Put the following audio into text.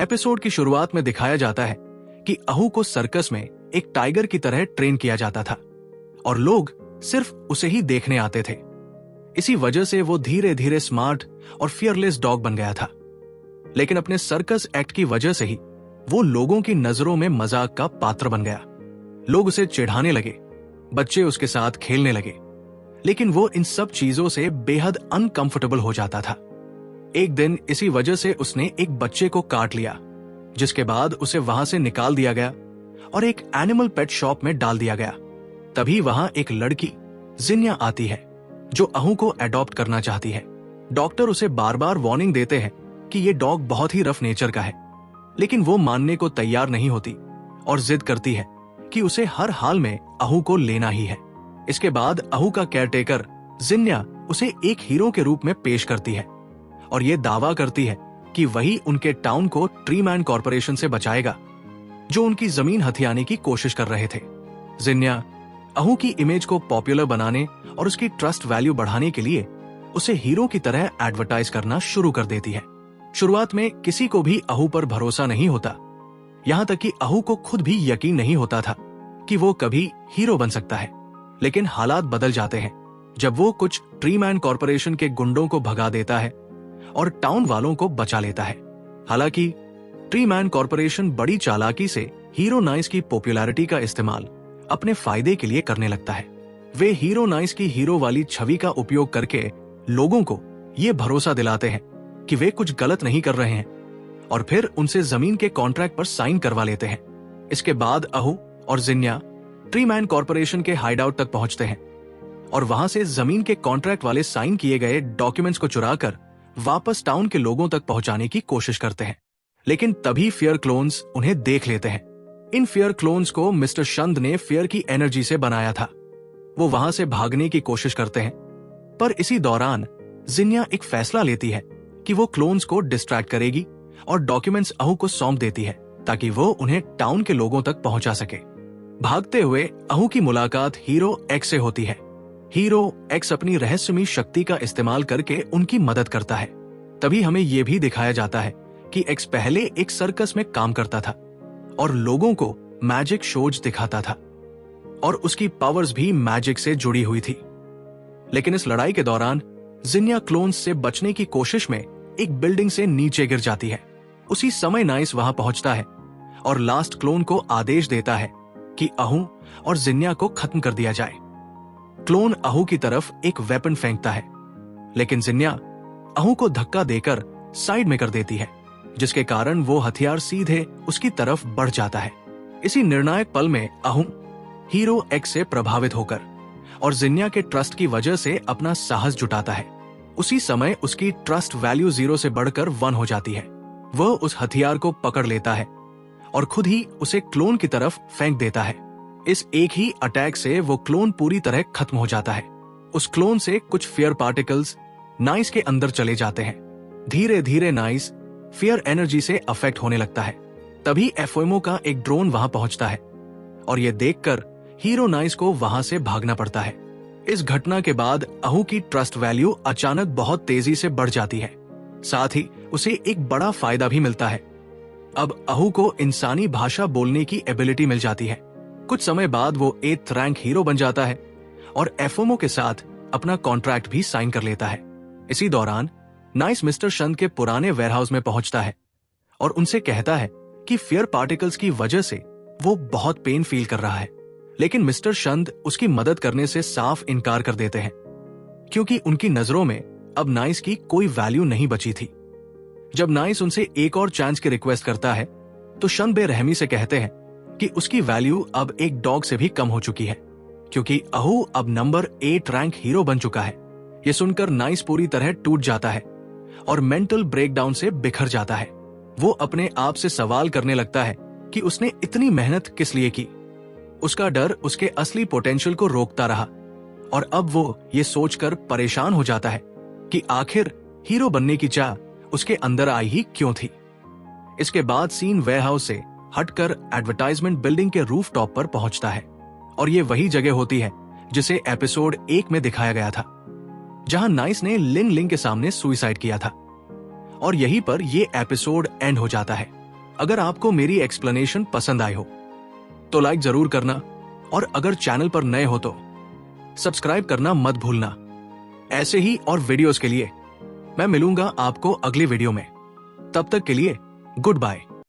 Episode की शुरुआत में दिखाया जाता है कि अहू को सर्कस में एक टाइगर की तरह ट्रेन किया जाता था और लोग सिर्फ उसे ही देखने आते थे। इसी वजह से वो धीरे धीरे स्मार्ट और फियरलेस डॉग बन गया था। लेकिन अपने सर्कस एक्ट की वजह से ही वो लोगों की नजरों में मजाक का पात्र बन गया। लोग उसे चिढ़ाने लगे, बच्चे उसके साथ खेलने लगे, लेकिन वो इन सब चीजों से बेहद अनकंफर्टेबल हो जाता था। एक दिन इसी वजह से उसने एक बच्चे को काट लिया, जिसके बाद उसे वहां से निकाल दिया गया और एक एनिमल पेट शॉप में डाल दिया गया। तभी वहां एक लड़की जिन्या आती है जो अहू को अडॉप्ट करना चाहती है। डॉक्टर उसे बार बार वार्निंग देते हैं कि ये डॉग बहुत ही रफ नेचर का है, लेकिन वो मानने को तैयार नहीं होती और जिद करती है कि उसे हर हाल में अहू को लेना ही है। इसके बाद अहू का केयरटेकर जिन्या उसे एक हीरो के रूप में पेश करती है और ये दावा करती है कि वही उनके टाउन को ट्री मैन कॉर्पोरेशन से बचाएगा, जो उनकी जमीन हथियाने की कोशिश कर रहे थे। जिन्या अहू की इमेज को पॉपुलर बनाने और उसकी ट्रस्ट वैल्यू बढ़ाने के लिए उसे हीरो की तरह एडवर्टाइज करना शुरू कर देती है। शुरुआत में किसी को भी अहू पर भरोसा नहीं होता, यहाँ तक कि अहू को खुद भी यकीन नहीं होता था कि वो कभी हीरो बन सकता है। लेकिन हालात बदल जाते हैं जब वो कुछ ट्री मैन कॉर्पोरेशन के गुंडों को भगा देता है और टाउन वालों को बचा लेता है। हालांकि ट्री मैन कॉर्पोरेशन बड़ी चालाकी से हीरो नाइस की पॉपुलैरिटी का इस्तेमाल अपने फायदे के लिए करने लगता है। वे हीरो नाइस की हीरो वाली छवि का उपयोग करके लोगों को ये भरोसा दिलाते हैं कि वे कुछ गलत नहीं कर रहे हैं और फिर उनसे जमीन के कॉन्ट्रैक्ट पर साइन करवा लेते हैं। इसके बाद अहू और जिन्या ट्री मैन कॉर्पोरेशन के हाइडआउट तक पहुंचते हैं और वहां से जमीन के कॉन्ट्रैक्ट वाले साइन किए गए डॉक्यूमेंट्स को चुराकर वापस टाउन के लोगों तक पहुंचाने की कोशिश करते हैं। लेकिन तभी फियर क्लोन्स उन्हें देख लेते हैं। इन फियर क्लोन्स को मिस्टर शंद ने फियर की एनर्जी से बनाया था। वो वहां से भागने की कोशिश करते हैं, पर इसी दौरान जिन्या एक फैसला लेती है कि वो क्लोन्स को डिस्ट्रैक्ट करेगी और डॉक्यूमेंट्स अहू को सौंप देती है ताकि वो उन्हें टाउन के लोगों तक पहुंचा सके। भागते हुए अहू की मुलाकात हीरो एक्स से होती है। हीरो एक्स अपनी रहस्यमयी शक्ति का इस्तेमाल करके उनकी मदद करता है। तभी हमें यह भी दिखाया जाता है कि एक्स पहले एक सर्कस में काम करता था और लोगों को मैजिक शोज दिखाता था और उसकी पावर्स भी मैजिक से जुड़ी हुई थी। लेकिन इस लड़ाई के दौरान जिन्या क्लोन्स से बचने की कोशिश में एक बिल्डिंग से नीचे गिर जाती है। उसी समय नाइस वहां पहुंचता है और लास्ट क्लोन को आदेश देता है कि अहू और जिन्या को खत्म कर दिया जाए। क्लोन अहू की तरफ एक वेपन फेंकता है, लेकिन जिन्या अहू को धक्का देकर साइड में कर देती है, जिसके कारण वो हथियार सीधे उसकी तरफ बढ़ जाता है। इसी निर्णायक पल में अहू हीरो एक्स से प्रभावित होकर और जिन्या के ट्रस्ट की वजह से अपना साहस जुटाता है। उसी समय उसकी ट्रस्ट वैल्यू 0 से बढ़कर 1 हो जाती है। वह उस हथियार को पकड़ लेता है और खुद ही उसे क्लोन की तरफ फेंक देता है। इस एक ही अटैक से वो क्लोन पूरी तरह खत्म हो जाता है। उस क्लोन से कुछ फियर पार्टिकल्स नाइस के अंदर चले जाते हैं। धीरे धीरे नाइस फियर एनर्जी से अफेक्ट होने लगता है। तभी एफओएमओ का एक ड्रोन वहां पहुंचता है और यह देखकर हीरो नाइस को वहां से भागना पड़ता है। इस घटना के बाद अहू की ट्रस्ट वैल्यू अचानक बहुत तेजी से बढ़ जाती है। साथ ही उसे एक बड़ा फायदा भी मिलता है। अब अहू को इंसानी भाषा बोलने की एबिलिटी मिल जाती है। कुछ समय बाद वो 8th रैंक हीरो बन जाता है और एफओएमओ के साथ अपना कॉन्ट्रैक्ट भी साइन कर लेता है। इसी दौरान नाइस मिस्टर शंद के पुराने वेयरहाउस में पहुंचता है और उनसे कहता है कि फियर पार्टिकल्स की वजह से वो बहुत पेन फील कर रहा है। लेकिन मिस्टर शंद उसकी मदद करने से साफ इनकार कर देते हैं, क्योंकि उनकी नजरों में अब नाइस की कोई वैल्यू नहीं बची थी। जब नाइस उनसे एक और चांस की रिक्वेस्ट करता है तो शंद बेरहमी से कहते हैं कि उसकी वैल्यू अब एक डॉग से भी कम हो चुकी है, क्योंकि अहू अब नंबर 8 रैंक हीरो बन चुका है। यह सुनकर नाइस पूरी तरह टूट जाता है और मेंटल ब्रेकडाउन से बिखर जाता है। वो अपने आप से सवाल करने लगता है कि उसने इतनी मेहनत किस लिए की। उसका डर उसके असली पोटेंशियल को रोकता रहा और अब वो ये सोचकर परेशान हो जाता है कि आखिर हीरो बनने की चाह उसके अंदर आई ही क्यों थी। इसके बाद सीन वेयरहाउस से हटकर एडवर्टाइजमेंट बिल्डिंग के रूफटॉप पर पहुंचता है और ये वही जगह होती है जिसे एपिसोड 1 में दिखाया गया था, जहां नाइस ने लिन लिंग के सामने सुसाइड किया था। और यहीं पर यह एपिसोड एंड हो जाता है। अगर आपको मेरी एक्सप्लेनेशन पसंद आई हो तो लाइक जरूर करना, और अगर चैनल पर नए हो तो सब्सक्राइब करना मत भूलना। ऐसे ही और वीडियोस के लिए मैं मिलूंगा आपको अगली वीडियो में। तब तक के लिए गुड बाय।